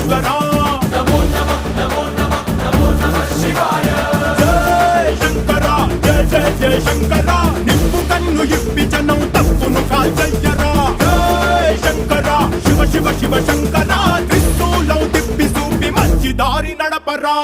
పరమేశ్వర జయ శంకర నిప్పు కన్ను ఇప్పి జనం తప్పును కాల్చయ్యరా జయ శంకర శివ శివ శివ శంకర త్రిశూలం తిప్పి చూపి మంచి దారి నడపరా